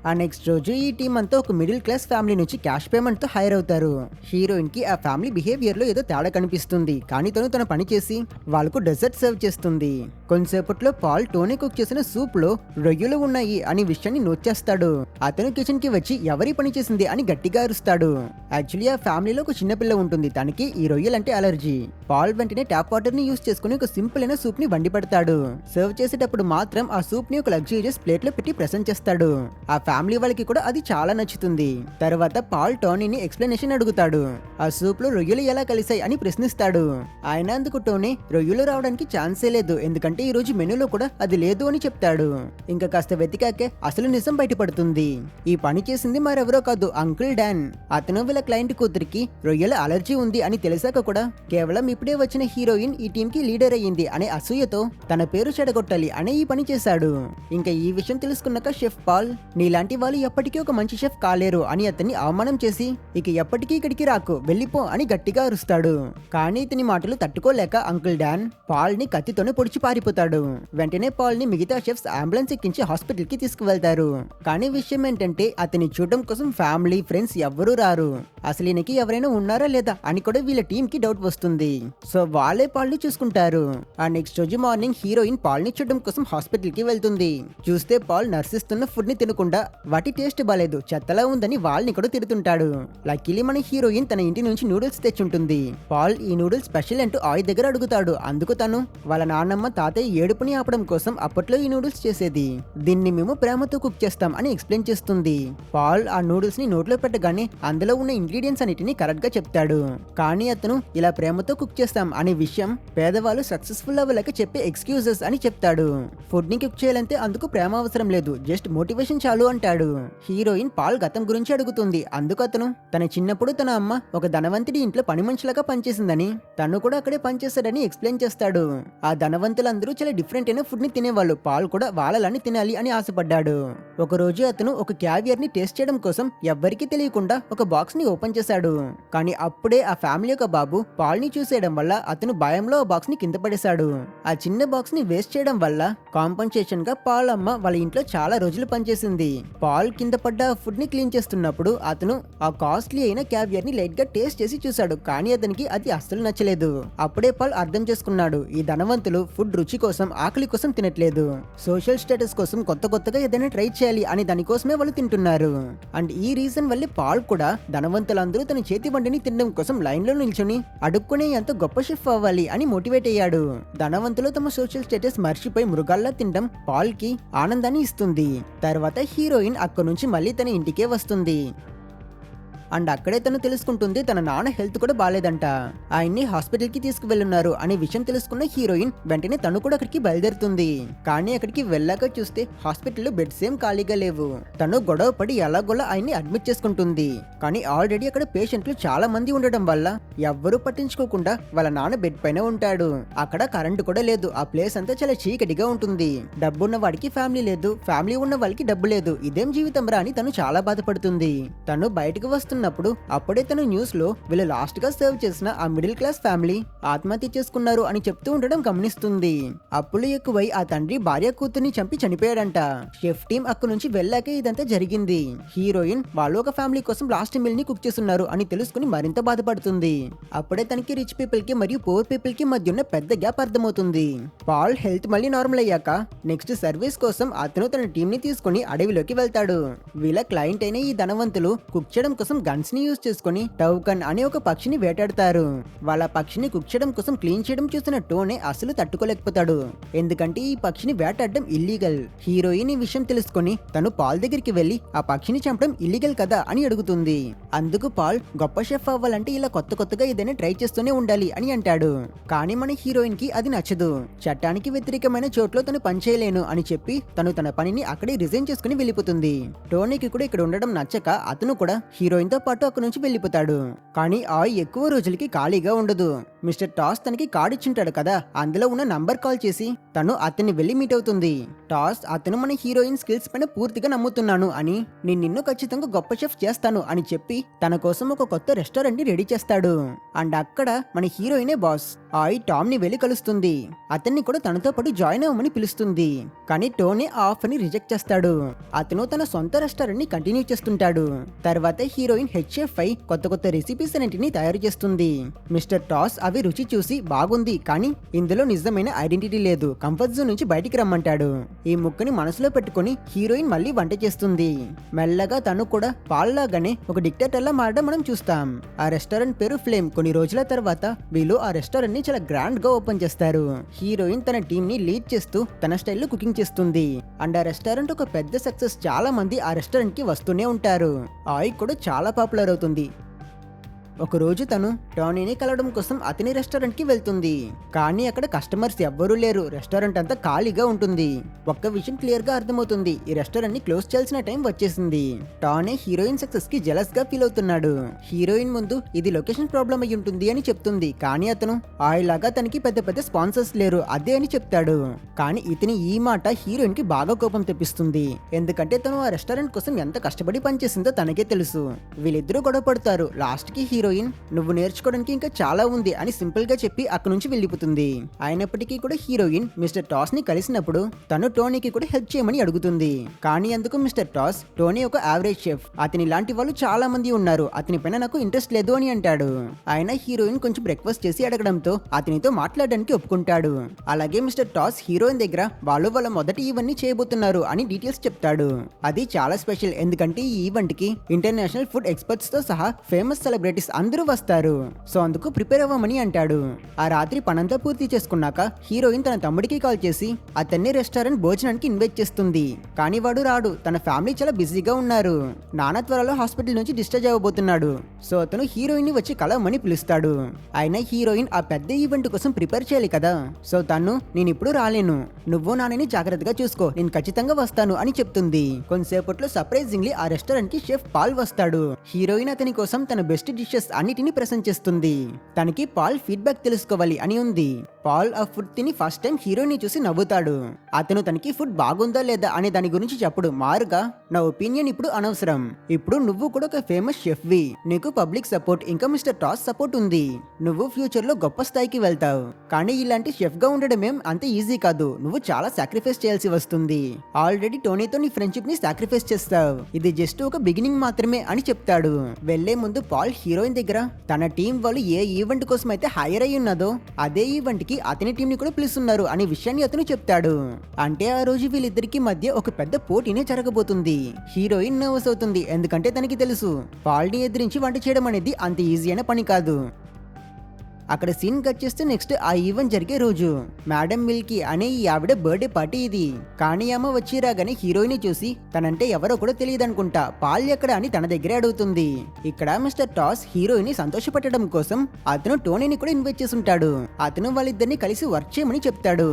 ఆ నెక్స్ట్ రోజు ఈ టీం అంతా ఒక మిడిల్ క్లాస్ ఫ్యామిలీ నుంచి క్యాష్ పేమెంట్ తో హైర్ అవుతారు. హీరోయిన్ కి ఆ ఫ్యామిలీ బిహేవియర్ లో ఏదో తేడా కనిపిస్తుంది. కానీ తను తన పని చేసి వాళ్ళకు డెజర్ట్ సర్వ్ చేస్తుంది. కొంతసేపట్లో పాల్ టోనీ కుక్ చేసిన సూప్ లో రొయ్యలు ఉన్నాయి అనే విషయాన్ని నోట్ చేస్తాడు. అతను కిచెన్ కి వచ్చి ఎవరి పని చేసింది అని గట్టిగా అరుస్తాడు. యాక్చువల్లీ ఆ ఫ్యామిలీలో ఒక చిన్న పిల్ల ఉంటుంది, తనకి ఈ రొయ్యలంటే అలర్జీ. పాల్ వెంటనే ట్యాప్ వాటర్ ని యూస్ చేసుకుని ఒక సింపుల్ అయిన సూప్ ని వండి పెడతాడు. సర్వ్ చేసేటప్పుడు మాత్రం ఆ సూప్ ని ఒక లగ్జూరియస్ ప్లేట్ లో పెట్టి ప్రెజెంట్ చేస్తాడు. ఆ ఫ్యామిలీ వాళ్ళకి కూడా అది చాలా నచ్చుతుంది. తర్వాత పాల్ టోనీని ఎక్స్ప్లెనేషన్ అడుగుతాడు. ఆ సూప్ లో రొయ్యలు ఎలా కలిసాయి అని ప్రశ్నిస్తాడు. ఆయన అందుకు టోనీ రొయ్యలు రావడానికి ఛాన్సే లేదు, ఎందుకంటే ఈ రోజు మెనూలో కూడా అది లేదు అని చెప్తాడు. ఇంకా కాస్త వెతికాకే అసలు నిజం బయటపడుతుంది. ఈ పని చేసింది మరెవరో కాదు, అంకుల్ డాన్. అతను వీళ్ళ క్లయింట్ కూతురికి రొయ్యల అలర్జీ ఉంది అని తెలిసాక కూడా కేవలం ఇప్పుడే వచ్చిన హీరోయిన్ ఈ టీం కి లీడర్ అయ్యింది అనే అసూయతో తన పేరు చెడగొట్టాలి అనే ఈ పని చేశాడు. ఇంకా ఈ విషయం తెలుసుకున్నాక షెఫ్ పాల్ నీలాంటి వాళ్ళు ఎప్పటికీ ఒక మంచి షెఫ్ కాలేరు అని అతన్ని అవమానం చేసి ఇక ఎప్పటికీ ఇక్కడికి రాకు, వెళ్ళిపో అని గట్టిగా అరుస్తాడు. కానీ ఇతని మాటలు తట్టుకోలేక అంకుల్ డాన్ పాల్ ని కత్తితోనే పొడిచి పారిపోతాడు. వెంటనే పాల్ ని మిగతా షెఫ్స్ అంబులెన్స్ ఎక్కించి హాస్పిటల్ కి తీసుకువెళ్తారు. కానీ విషయం ఏంటంటే అతని చూడడం కోసం ఫ్యామిలీ ఫ్రెండ్స్ ఎవ్వరూ రారు. అసలు ఈయనకి ఎవరైనా ఉన్నారా లేదా అని కూడా వీళ్ళ టీం కి డౌట్ వస్తుంది. సో వాళ్ళే పాల్ ని చూసుకుంటారు. ఆ నెక్స్ట్ రోజు మార్నింగ్ హీరోయిన్ పాల్ ని చూడడం కోసం హాస్పిటల్ కి వెళ్తుంది. చూస్తే పాల్ నర్సిస్తున్న ఫుడ్ ని తినకుండా వాటి టేస్ట్ బాలేదు, చెత్తలా ఉందని వాళ్ళని కూడా తిడుతుంటాడు. లక్కీలీ మన హీరోయిన్ తన ఇంటి నుంచి నూడిల్స్ తెచ్చుంటుంది. పాల్ ఈ నూడిల్స్ స్పెషల్ అంటూ ఆయి దగ్గర అడుగుతాడు. అందుకు తను వాళ్ళ నాన్నమ్మ తాతయ్య ఏడుపుని ఆపడం కోసం అప్పట్లో ఈ నూడిల్స్ చేసేది, దీన్ని మేము ప్రేమతో కుక్ చేస్తాం అని ఎక్స్ప్లెయిన్ చేస్తుంది. పాల్ ఆ నూడిల్స్ ని నోట్లో పెట్టగానే అందులో ఉన్న ఇంగ్రీడియంట్స్ అన్నిటిని కరెక్ట్ గా చెప్తాడు. కానీ అతను ఇలా ప్రేమతో కుక్ చేస్తాం అనే విషయం పేదవాళ్ళు సక్సెస్ఫుల్ అవ్వలేక చెప్పే ఎక్స్క్యూజెస్ అని చెప్తాడు. ఫుడ్ ని కుక్ చేయాలంటే అందుకు ప్రేమ అవసరం లేదు, జస్ట్ మోటివేషన్ చాలు అంటాడు. హీరోయిన్ పాల్ గతం గురించి అడుగుతుంది. అందుకు అతను తన చిన్నప్పుడు తన అమ్మ ఒక ధనవంతుడి ఇంట్లో పని మనిషిలాగా పనిచేసిందని, తను కూడా అక్కడే పనిచేస్తాడని ఎక్స్ప్లెయిన్ చేస్తాడు. ఆ ధనవంతులందరూ చాలా డిఫరెంట్ అయిన ఫుడ్ ని తినేవాళ్ళు, పాల్ కూడా వాళ్ళని తినాలి అని ఆశపడ్డాడు. ఒక రోజు అతను ఒక క్యావియర్ ని టేస్ట్ చేయడం కోసం ఎవ్వరికీ తెలియకుండా ఒక బాక్స్ ని ఓపెన్ చేశాడు. కానీ అప్పుడే ఆ ఫ్యామిలీ యొక్క బాబు పాల్ ని చూసేయడం వల్ల అతను భయంలో ఆ బాక్స్ ని కింద పడేశాడు. ఆ చిన్న బాక్స్ ని వేస్ట్ చేయడం వల్ల కాంపన్సేషన్ గా పాల్ అమ్మ వాళ్ళ ఇంట్లో చాలా రోజులు పనిచేసింది. పాల్ కింద పడ్డ ఫుడ్ ని క్లీన్ చేస్తున్నప్పుడు అతను ఆ కాస్ట్లీ అయిన క్యావియర్ ని లైట్ గా టేస్ట్ చేసి చూశాడు. కానీ అతనికి అది అస్సలు నచ్చలేదు. అప్పుడే పాల్ అర్థం చేసుకున్నాడు, ఈ ధనవంతులు ఫుడ్ రుచి కోసం ఆకలి కోసం తినట్లేదు, సోషల్ స్టేటస్ కోసం కొత్తగా ఏదైనా ట్రై చేయాలి అని దానికోసమే వాళ్ళు తింటున్నారు. అండ్ ఈ రీజన్ వల్లే పాల్ కూడా ధనవంతులందరూ తన చేతి వంటని తినడం కోసం లైన్ లో నిల్చొని అడుక్కునే ఎంత గొప్ప షెఫ్ అవ్వాలి అని మోటివేట్ అయ్యాడు. ధనవంతులు తమ సోషల్ స్టేటస్ మర్చిపోయి మృగాల్లా తినడం పాల్ కి ఆనందాన్ని ఇస్తుంది. తర్వాత హీరోయిన్ అక్కడి నుంచి మళ్ళీ తన ఇంటికే వస్తుంది. అండ్ అక్కడే తను తెలుసుకుంటుంది తన నాన్న హెల్త్ కూడా బాలేదంట, ఆయన్ని హాస్పిటల్ కి తీసుకువెళ్ళున్నారు అనే విషయం తెలుసుకున్న హీరోయిన్ వెంటనే తను కూడా అక్కడికి బయలుదేరుతుంది. కానీ అక్కడికి వెళ్ళాక చూస్తే హాస్పిటల్లో బెడ్స్ ఏం ఖాళీగా లేవు. తను గొడవ పడి ఎలాగోలా ఆయన్ని అడ్మిట్ చేసుకుంటుంది. కానీ ఆల్రెడీ అక్కడ పేషెంట్లు చాలా మంది ఉండడం వల్ల ఎవ్వరూ పట్టించుకోకుండా వాళ్ళ నాన్న బెడ్ పైన ఉంటాడు. అక్కడ కరెంటు కూడా లేదు, ఆ ప్లేస్ అంతా చాలా చీకటిగా ఉంటుంది. డబ్బున్న వాడికి ఫ్యామిలీ లేదు, ఫ్యామిలీ ఉన్న వాళ్ళకి డబ్బు లేదు, ఇదేం జీవితం రా అని తను చాలా బాధపడుతుంది. తను బయటకు వస్తున్నప్పుడు అప్పుడే తను న్యూస్ లో వీళ్ళు లాస్ట్ గా సర్వ్ చేసిన ఆ మిడిల్ క్లాస్ ఫ్యామిలీ ఆత్మహత్య చేసుకున్నారు అని చెప్తూ ఉండడం గమనిస్తుంది. అప్పులు ఎక్కువై ఆ తండ్రి భార్య కూతుర్ని చంపి చనిపోయాడంట. షెఫ్ టీం అక్కడి నుంచి వెళ్ళాక ఇదంతా జరిగింది. హీరోయిన్ వాళ్ళు ఒక ఫ్యామిలీ కోసం లాస్ట్ మీల్ ని కుక్ చేస్తున్నారు అని తెలుసుకుని మరింత బాధపడుతుంది. అప్పుడే తనకి రిచ్ పీపుల్ కి మరియు పూర్ పీపుల్ కి మధ్య ఉన్న పెద్ద గ్యాప్ అర్థమవుతుంది. పాల్ హెల్త్ మళ్ళీ నార్మల్ అయ్యాక నెక్స్ట్ సర్వీస్ కోసం అతను తన టీం ని తీసుకుని అడవిలోకి వెళ్తాడు. వీళ్ళ క్లయింట్ అయిన ఈ ధనవంతులు కుక్ చేయడం కోసం గన్స్ ని యూజ్ చేసుకుని టౌకన్ అనే ఒక పక్షిని వేటాడతారు. వాళ్ళ పక్షిని కుక్ చేయడం కోసం క్లీన్ చేయడం చూసిన టోనే అసలు తట్టుకోలేకపోతాడు, ఎందుకంటే ఈ పక్షిని వేటాడడం ఇల్లీగల్. హీరోయిన్ ఈ విషయం తెలుసుకుని తను పాల్ దగ్గరికి వెళ్లి ఆ పక్షిని చంపడం ఇల్లీగల్ కదా అని అడుగుతుంది. అందుకు పాల్ గొప్ప షెఫ్ అవ్వాలంటే ఇలా కొత్తగా ఏదైనా ట్రై చేస్తూనే ఉండాలి అని అంటాడు. కానీ మన హీరోయిన్ కి అది నచ్చదు. చట్టానికి వ్యతిరేకమైన చోట్లో తను పనిచేయలేను అని చెప్పి తను తన పనిని అక్కడే రిజైన్ చేసుకుని వెళ్ళిపోతుంది. టోనీకి కూడా ఇక్కడ ఉండడం నచ్చక అతను కూడా హీరోయిన్ తో పాటు అక్కడి నుంచి వెళ్ళిపోతాడు. కానీ ఆయి ఎక్కువ రోజులకి ఖాళీగా ఉండదు. మిస్టర్ టాస్ తనకి కార్డ్ ఇచ్చింటాడు కదా, అందులో ఉన్న నంబర్ కాల్ చేసి తను అతన్ని వెళ్లి మీట్ అవుతుంది. టాస్ అతను మన హీరోయిన్ స్కిల్స్ పైన పూర్తిగా నమ్ముతున్నాను అని, నేను నిన్ను ఖచ్చితంగా గొప్ప షెఫ్ చేస్తాను అని చెప్పి తన కోసం ఒక కొత్త రెస్టారెంట్ ని రెడీ చేస్తాడు. అండ్ అక్కడ మన హీరోయినే బాస్. ఆయి టామ్ ని వెళ్లి కలుస్తుంది. అతన్ని కూడా తనతో పాటు జాయిన్ అవ్వమని పిలుస్తుంది. కానీ టోనీ ఆ ఆఫర్ ని రిజెక్ట్ చేస్తాడు. అతను తన సొంత రెస్టారెంట్ ని కంటిన్యూ చేస్తుంటాడు. తర్వాత హీరోయిన్ హెడ్ షెఫ్ అయి కొత్త రెసిపీస్ అన్నింటినీ తయారు చేస్తుంది. మిస్టర్ టాస్ అవి రుచి చూసి బాగుంది, కానీ ఇందులో నిజమైన ఐడెంటిటీ లేదు, కంఫర్ట్ జోన్ నుంచి బయటికి రమ్మంటాడు. ఈ ముక్కని మనసులో పెట్టుకుని హీరోయిన్ మళ్ళీ వంట చేస్తుంది. మెల్లగా తను కూడా పాల్లాగానే ఒక డిక్టేటర్ లా మారడం మనం చూస్తాం. ఆ రెస్టారెంట్ పేరు ఫ్లేమ్. కొన్ని రోజుల తర్వాత వీళ్ళు ఆ రెస్టారెంట్ ని చాలా గ్రాండ్ గా ఓపెన్ చేస్తారు. హీరోయిన్ తన టీం ని లీడ్ చేస్తూ తన స్టైల్లో కుకింగ్ చేస్తుంది. అండ్ ఆ రెస్టారెంట్ ఒక పెద్ద సక్సెస్, చాలా మంది ఆ రెస్టారెంట్ కి వస్తూనే ఉంటారు. ఆయిల్ కూడా చాలా పాపులర్ అవుతుంది. ఒక రోజు తను టోనీని కలవడం కోసం అతని రెస్టారెంట్ కి వెళ్తుంది. కానీ అక్కడ కస్టమర్స్ ఎవ్వరూ లేరు, రెస్టారెంట్ అంతా ఖాళీగా ఉంటుంది. ఒక్క విషయం క్లియర్ గా అర్థమవుతుంది, ఈ రెస్టారెంట్ ని క్లోజ్ చేయాల్సిన టైం వచ్చేసింది. టానే హీరోయిన్ సక్సెస్ కి జెలస్ గా ఫీల్ అవుతున్నాడు. హీరోయిన్ ముందు ఇది లొకేషన్ ప్రాబ్లం అయి ఉంటుంది అని చెప్తుంది. కానీ అతను లాగా తనకి పెద్ద స్పాన్సర్స్ లేరు అదే అని చెప్తాడు. కానీ ఇతని ఈ మాట హీరోయిన్ కి బాగా కోపం తెప్పిస్తుంది. ఎందుకంటే తను ఆ రెస్టారెంట్ కోసం ఎంత కష్టపడి పనిచేసిందో తనకే తెలుసు. వీళ్ళిద్దరూ గొడవ పడతారు. లాస్ట్ కి హీరోయిన్ హీరోయిన్ నువ్వు నేర్చుకోవడానికి ఇంకా చాలా ఉంది అని సింపుల్ గా చెప్పి అక్కడి నుంచి వెళ్ళిపోతుంది. అయినప్పటికీ కూడా హీరోయిన్ మిస్టర్ టాస్ ని కలిసినప్పుడు తను టోనీకి కూడా హెల్ప్ చేయమని అడుగుతుంది. కానీ అందుకు మిస్టర్ టాస్ టోనీ ఒక యావరేజ్ షెఫ్, అతని లాంటి వాళ్ళు చాలా మంది ఉన్నారు, అతని పైన నాకు ఇంట్రెస్ట్ లేదు అని అంటాడు. ఆయన హీరోయిన్ కొంచెం బ్రేక్ఫాస్ట్ చేసి అడగడంతో అతనితో మాట్లాడడానికి ఒప్పుకుంటాడు. అలాగే మిస్టర్ టాస్ హీరోయిన్ దగ్గర వాళ్ళు వాళ్ళ మొదటి ఈవెంట్ ని చేయబోతున్నారు అని డీటెయిల్స్ చెప్తాడు. అది చాలా స్పెషల్, ఎందుకంటే ఈ ఈవెంట్ కి ఇంటర్నేషనల్ ఫుడ్ ఎక్స్పర్ట్స్ తో సహా ఫేమస్ సెలబ్రిటీస్ అందరూ వస్తారు. సో అందుకు ప్రిపేర్ అవ్వమని అంటాడు. ఆ రాత్రి పనంతా పూర్తి చేసుకున్నాక హీరోయిన్ తన తమ్ముడికి కాల్ చేసి అతన్ని రెస్టారెంట్ భోజనానికి ఇన్వైట్ చేస్తుంది. కానీ వాడు రాడు, తన ఫ్యామిలీ చాలా బిజీగా ఉన్నారు. నాన్న త్వరలో హాస్పిటల్ నుంచి డిశ్చార్జ్ అవ్వబోతున్నాడు. సో అతను హీరోయిన్ ని వచ్చి కలవమని పిలుస్తాడు. అయినా హీరోయిన్ ఆ పెద్ద ఈవెంట్ కోసం ప్రిపేర్ చేయాలి కదా. సో తను నేను ఇప్పుడు రాలేను, నువ్వు నాన్నని జాగ్రత్తగా చూసుకో, నేను ఖచ్చితంగా వస్తాను అని చెప్తుంది. కొంతసేపట్లో సర్ప్రైజింగ్లీ ఆ రెస్టారెంట్ కి షెఫ్ పాల్ వస్తాడు. హీరోయిన్ అతని కోసం తన బెస్ట్ డిషెస్ అన్నిటిని ప్రెజెంట్ చేస్తుంది. తనకి పాల్ ఫీడ్బ్యాక్ తెలుసుకోవాలి అని ఉంది. పాల్ ఆ ఫుడ్ తిని ఫస్ట్ టైం హీరోయిన్ ని చూసి నవ్వుతాడు. అతను తనకి ఫుడ్ బాగుందా లేదా అనే దాని గురించి చెప్పడు. మారుగా నా ఒపీనియన్ ఇప్పుడు అనవసరం, ఇప్పుడు నువ్వు కూడా ఒక ఫేమస్ షెఫ్ వి, నీకు పబ్లిక్ సపోర్ట్ ఇంకా మిస్టర్ టాస్ సపోర్ట్ ఉంది, నువ్వు ఫ్యూచర్ లో గొప్ప స్థాయికి వెళ్తావు. కానీ ఇలాంటి షెఫ్ గా ఉండడం ఏం అంత ఈజీ కాదు, నువ్వు చాలా సాక్రిఫైస్ చేయాల్సి వస్తుంది. ఆల్రెడీ టోనీతో నీ ఫ్రెండ్షిప్ ని సాక్రిఫైస్ చేస్తావు, ఇది జస్ట్ ఒక బిగినింగ్ మాత్రమే అని చెప్తాడు. వెళ్లే ముందు పాల్ హీరోయిన్ దగ్గర తన టీం వాళ్ళు ఏ ఈవెంట్ కోసం అయితే హైర్ అయి ఉన్నదో అదే ఈవెంట్ కి అతని టీం ని కూడా పిలుస్తున్నారు అనే విషయాన్ని అతను చెప్తాడు. అంటే ఆ రోజు వీళ్ళిద్దరికి మధ్య ఒక పెద్ద పోటీనే జరగబోతుంది. హీరోయిన్ నర్వస్ అవుతుంది, ఎందుకంటే తనకి తెలుసు పాల్ ని ఎదిరించి వంట చేయడం అనేది అంత ఈజీ అయిన పని కాదు. అక్కడ సీన్ కట్ చేస్తే నెక్స్ట్ ఆ ఈవెంట్ జరిగే రోజు మేడం మిల్కీ అనే ఈ ఆవిడ బర్త్డే పార్టీ ఇది. కానీ ఆమె వచ్చి రాగానే హీరోయిన్ చూసి తనంటే ఎవరో కూడా తెలియదు అనుకుంటా, పాల్ ఎక్కడ అని తన దగ్గరే అడుగుతుంది. ఇక్కడ మిస్టర్ టాస్ హీరోయిన్ ని సంతోషపెట్టడం కోసం అతను టోనీని కూడా ఇన్వైట్ చేసుంటాడు. అతను వాళ్ళిద్దరిని కలిసి వర్క్ చేయమని చెప్తాడు.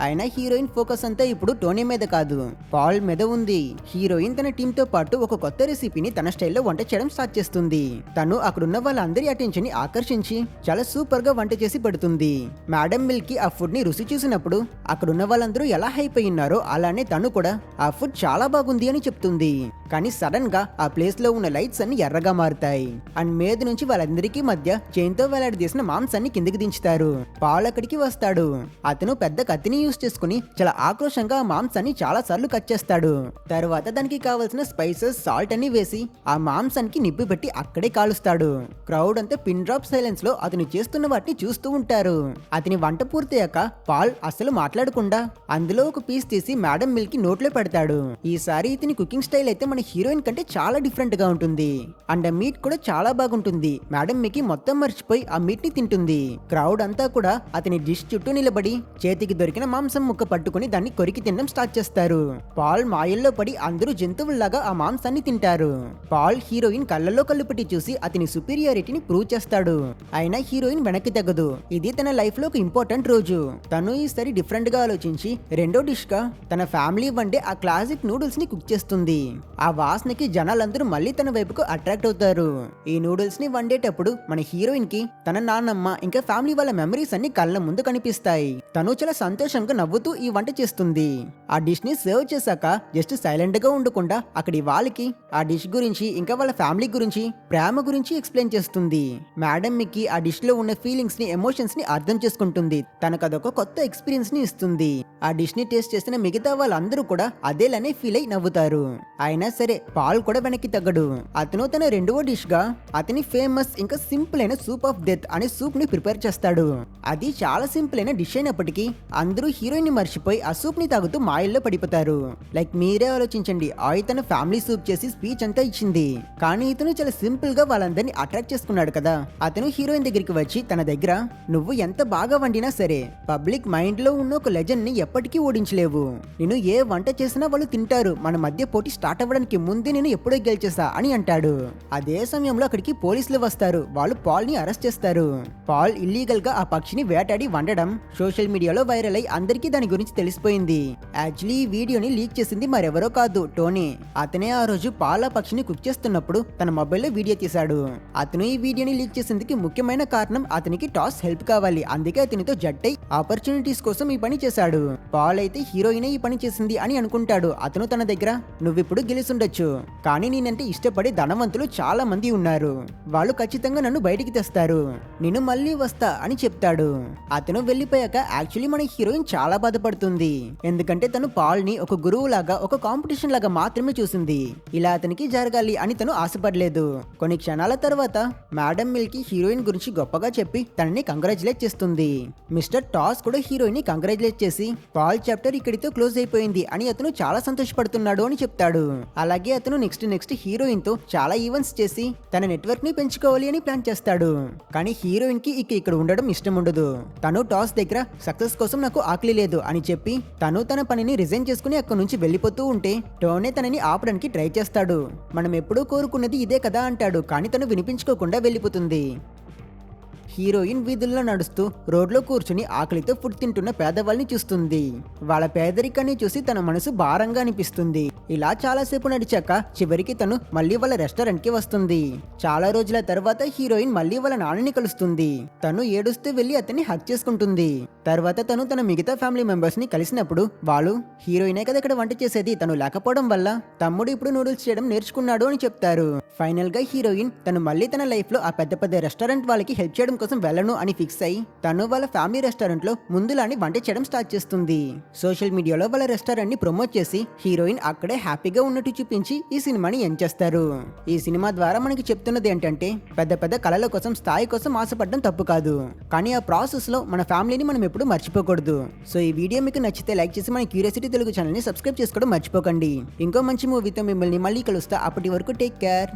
అయినా హీరోయిన్ ఫోకస్ అంతా ఇప్పుడు టోనీ మీద కాదు, పాల్ మీద ఉంది. హీరోయిన్ తన టీమ్ తో పాటు ఒక కొత్త రెసిపీని తన స్టైల్లో వంట చేయడం స్టార్ట్ చేస్తుంది. తను అక్కడున్న వాళ్ళందరి అటెన్షన్ ని ఆకర్షించి చాలా సూపర్ గా వంట చేసి పెడుతుంది. మేడం మిల్కీ ఆ ఫుడ్ ని రుచి చూసినప్పుడు అక్కడున్న వాళ్ళందరూ ఎలా హైప్ అయ్యారో అలానే తను కూడా ఆ ఫుడ్ చాలా బాగుంది అని చెప్తుంది. కానీ సడన్ గా ఆ ప్లేస్ లో ఉన్న లైట్స్ అన్ని ఎర్రగా మారుతాయి. అండ్ మీద నుంచి వాళ్ళందరికీ మధ్య చైన్ తో వేలాడదీసిన మాంసాన్ని కిందకి దించుతారు. పాల్ అక్కడికి వస్తాడు. అతను పెద్ద కత్తిని యూస్ చేసుకుని చాలా ఆక్రోషంగా ఆ మాంసాన్ని చాలా సార్లు కట్ చేస్తాడు. తర్వాత దానికి కావలసిన స్పైసెస్ సాల్ట్ అన్ని వేసి ఆ మాంసానికి నిప్పు పెట్టి అక్కడే కాలుస్తాడు. క్రౌడ్ అంతా పిన్ డ్రాప్ సైలెన్స్ లో అతను చేస్తున్న వాటిని చూస్తూ ఉంటారు. అతని వంట పూర్తయ్యాక పాల్ అసలు మాట్లాడకుండా అందులో ఒక పీస్ తీసి మేడం మిల్కీ నోట్లో పెడతాడు. ఈసారి ఇతని కుకింగ్ స్టైల్ అయితే మన హీరోయిన్ కంటే చాలా డిఫరెంట్ గా ఉంటుంది. అండ్ ఆ మీట్ కూడా చాలా బాగుంటుంది. మేడం మిల్కీ మొత్తం మర్చిపోయి ఆ మీట్ ని తింటుంది. క్రౌడ్ అంతా కూడా అతని డిష్ చుట్టూ నిలబడి చేతికి దొరికిన మాంసం ముక్క పట్టుకుని దాన్ని కొరికి తినడం స్టార్ట్ చేస్తారు. పాల్ మాయల్లో పడి అందరూ జంతువుల్లాగా ఆ మాంసాన్ని తింటారు. పాల్ హీరోయిన్ కళ్ళలో కళ్ళు పెట్టి చూసి అతని సుపీరియారిటీని ప్రూవ్ చేస్తాడు. అయినా హీరోయిన్ వెనక్కి తగ్గదు. ఇది తన లైఫ్ లో ఒక ఇంపార్టెంట్ రోజు. తను ఈసారి డిఫరెంట్ గా ఆలోచించి రెండో డిష్ గా తన ఫ్యామిలీ వండే ఆ క్లాసిక్ నూడిల్స్ ని కుక్ చేస్తుంది. ఆ వాసనకి జనాలందరూ మళ్ళీ తన వైపుకు అట్రాక్ట్ అవుతారు. ఈ నూడిల్స్ ని వండేటప్పుడు మన హీరోయిన్ కి తన నాన్నమ్మ ఇంకా ఫ్యామిలీ వాళ్ళ మెమరీస్ అన్ని కళ్ళ ముందు కనిపిస్తాయి. తను చాలా సంతోషంగా నవ్వుతూ ఈ వంట చేస్తుంది. ఆ డిష్ ని సర్వ్ చేశాక జస్ట్ సైలెంట్ గా ఉండకుండా అక్కడి వాళ్ళకి ఆ డిష్ గురించి ఇంకా వాళ్ళ ఫ్యామిలీ గురించి ప్రేమ గురించి ఎక్స్ప్లెయిన్ చేస్తుంది. మేడం మిక్కీ ఆ డిష్ లో ఉన్న ఫీలింగ్స్ ని ఎమోషన్స్ ని అర్థం చేసుకుంటుంది. తనకు అదొక కొత్త ఎక్స్పీరియన్స్ ని ఇస్తుంది. ఆ డిష్ ని టేస్ట్ చేసిన మిగతా వాళ్ళందరూ కూడా అదేలానే ఫీల్ అయి నవ్వుతారు. అయినా సరే పాల్ కూడా వెనక్కి తగ్గడు. అతను తన రెండవ డిష్ గా అతని ఫేమస్ ఇంకా సింపుల్ అయిన సూప్ ఆఫ్ డెత్ అనే సూప్ ని ప్రిపేర్ చేస్తాడు. అది చాలా సింపుల్ అయిన డిష్ అయినప్పటికీ అందరూ హీరోయిన్ ని మర్చిపోయి ఆ సూప్ ని తాగుతూ మాయల్లో పడిపోతారు. లైక్ మీరే ఆలోచించండి, ఆయి తన ఫ్యామిలీ సూప్ చేసి స్పీచ్ అంతా ఇచ్చింది. కానీ ఇతను చాలా సింపుల్ గా వాళ్ళందరినీ అట్రాక్ట్ చేసుకున్నాడు కదా. అతను హీరోయిన్ దగ్గరికి వచ్చి తన దగ్గర నువ్వు ఎంత బాగా వండినా సరే పబ్లిక్ మైండ్ లో ఉన్న ఒక లెజెండ్ ని ఎప్పటికీ ఓడించలేవు, నేను ఏ వంట చేసినా వాళ్ళు తింటారు, మన మధ్య పోటీ స్టార్ట్ అవ్వడానికి ముందే నేను ఎప్పుడో గెలిచేసా అని అంటాడు. అదే సమయంలో అక్కడికి పోలీసులు వస్తారు. వాళ్ళు పాల్ ని అరెస్ట్ చేస్తారు. పాల్ ఇల్లీగల్ గా ఆ పక్షిని వేటాడి వండడం సోషల్ మీడియాలో వైరల్ అయి అందరికీ దాని గురించి తెలిసిపోయింది. యాక్చువల్లీ ఈ వీడియోని లీక్ చేసింది మరెవరో కాదు, టోనీ. అతనే ఆ రోజు పాల్ ఆ పక్షిని కుక్ చేస్తున్నప్పుడు తన మొబైల్లో వీడియో తీశాడు. అతను ఈ వీడియోని లీక్ చేసేందుకు ముఖ్యమైన కారణం అతనికి టాస్ హెల్ప్ కావాలి. అందుకే అతనితో జట్టై ఆపర్చునిటీస్ కోసం ఈ పని చేశాడు. పాల్ అయితే హీరోయిన్ ఈ పని చేసింది అని అనుకుంటాడు. అతను తన దగ్గర నువ్విప్పుడు గెలిచావు ఉండొచ్చు, కానీ నేనంటే ఇష్టపడే ధనవంతులు చాలా మంది ఉన్నారు. వాళ్ళు ఖచ్చితంగా నన్ను బయటికి తెస్తారు. నేను మళ్ళీ వస్తా అని చెప్తాడు. అతను వెళ్ళిపోయాక యాక్చువల్లీ మన హీరోయిన్ చాలా బాధపడుతుంది. ఎందుకంటే తను పాల్ ని ఒక గురువు లాగా, ఒక కాంపిటీషన్ లాగా మాత్రమే చూసింది. ఇలా అతనికి జరగాలి అని తను ఆశపడలేదు. కొన్ని క్షణాల తర్వాత మేడం మిల్కీ హీరోయిన్ గురించి గొప్పగా చెప్పి తనని కంగ్రాచులేట్ చేస్తుంది. మిస్టర్ టాస్ కూడా హీరోయిన్ ని కంగ్రాచులేట్ చేసి పాల్ చాప్టర్ ఇక్కడితో క్లోజ్ అయిపోయింది అని అతను చాలా సంతోషపడుతున్నాడు అని చెప్తాడు. అలాగే అతను నెక్స్ట్ హీరోయిన్ తో చాలా ఈవెంట్స్ చేసి తన నెట్వర్క్ ని పెంచుకోవాలి అని ప్లాన్ చేస్తాడు. కానీ హీరోయిన్ కి ఇక్కడ ఉండడం ఇష్టం ఉండదు. తను టాస్ దగ్గర సక్సెస్ కోసం నాకు ఆకలి లేదు అని చెప్పి తను తన పనిని రిజైన్ చేసుకుని అక్కడి నుంచి వెళ్ళిపోతూ ఉంటే టోనే తనని ఆపడానికి ట్రై చేస్తాడు. మనం ఎప్పుడూ కోరుకున్నది ఇదే కదా అంటాడు, కానీ తను వినిపించుకోకుండా వెళ్ళిపోతుంది. హీరోయిన్ వీధుల్లో నడుస్తూ రోడ్లో కూర్చుని ఆకలితో ఫుడ్ తింటున్న పేదవాళ్ళని చూస్తుంది. వాళ్ళ పేదరికాన్ని చూసి తన మనసు భారంగా అనిపిస్తుంది. ఇలా చాలాసేపు నడిచాక చివరికి తను మళ్ళీ వాళ్ళ రెస్టారెంట్ కి వస్తుంది. చాలా రోజుల తర్వాత హీరోయిన్ మళ్ళీ వాళ్ళ నాన్నని కలుస్తుంది. తను ఏడుస్తూ వెళ్లి అతన్ని హగ్ చేసుకుంటుంది. తర్వాత తను తన మిగతా ఫ్యామిలీ మెంబర్స్ ని కలిసినప్పుడు వాళ్ళు హీరోయినే కదా ఇక్కడ వంట చేసేది, తను లేకపోవడం వల్ల తమ్ముడు ఇప్పుడు నూడిల్స్ చేయడం నేర్చుకున్నాడు అని చెప్తారు. ఫైనల్ గా హీరోయిన్ తను మళ్ళీ తన లైఫ్ లో ఆ పెద్ద రెస్టారెంట్ వాళ్ళకి హెల్ప్ చేయడం కోసం వెళ్ళను అని ఫిక్స్ అయి తను వాళ్ళ ఫ్యామిలీ రెస్టారెంట్ లో ముందులాని వంట చేయడం స్టార్ట్ చేస్తుంది. సోషల్ మీడియాలో వాళ్ళ రెస్టారెంట్ ని ప్రమోట్ చేసి హీరోయిన్ అక్కడే హ్యాపీగా ఉన్నట్టు చూపించి ఈ సినిమాని ఎండ్ చేస్తారు. ఈ సినిమా ద్వారా మనకి చెప్తున్నది ఏంటంటే పెద్ద కళల కోసం, స్థాయి కోసం ఆశపడడం తప్పు కాదు, కానీ ఆ ప్రాసెస్ లో మన ఫ్యామిలీని మనం ఎప్పుడు మర్చిపోకూడదు. సో ఈ వీడియో మీకు నచ్చితే లైక్ చేసి మన క్యూరియాసిటీ తెలుగు ఛానల్ ని సబ్స్క్రైబ్ చేసుకోవడం మర్చిపోకండి. ఇంకో మంచి మూవీతో మిమ్మల్ని మళ్ళీ కలుస్తా. అప్పటి వరకు టేక్ కేర్.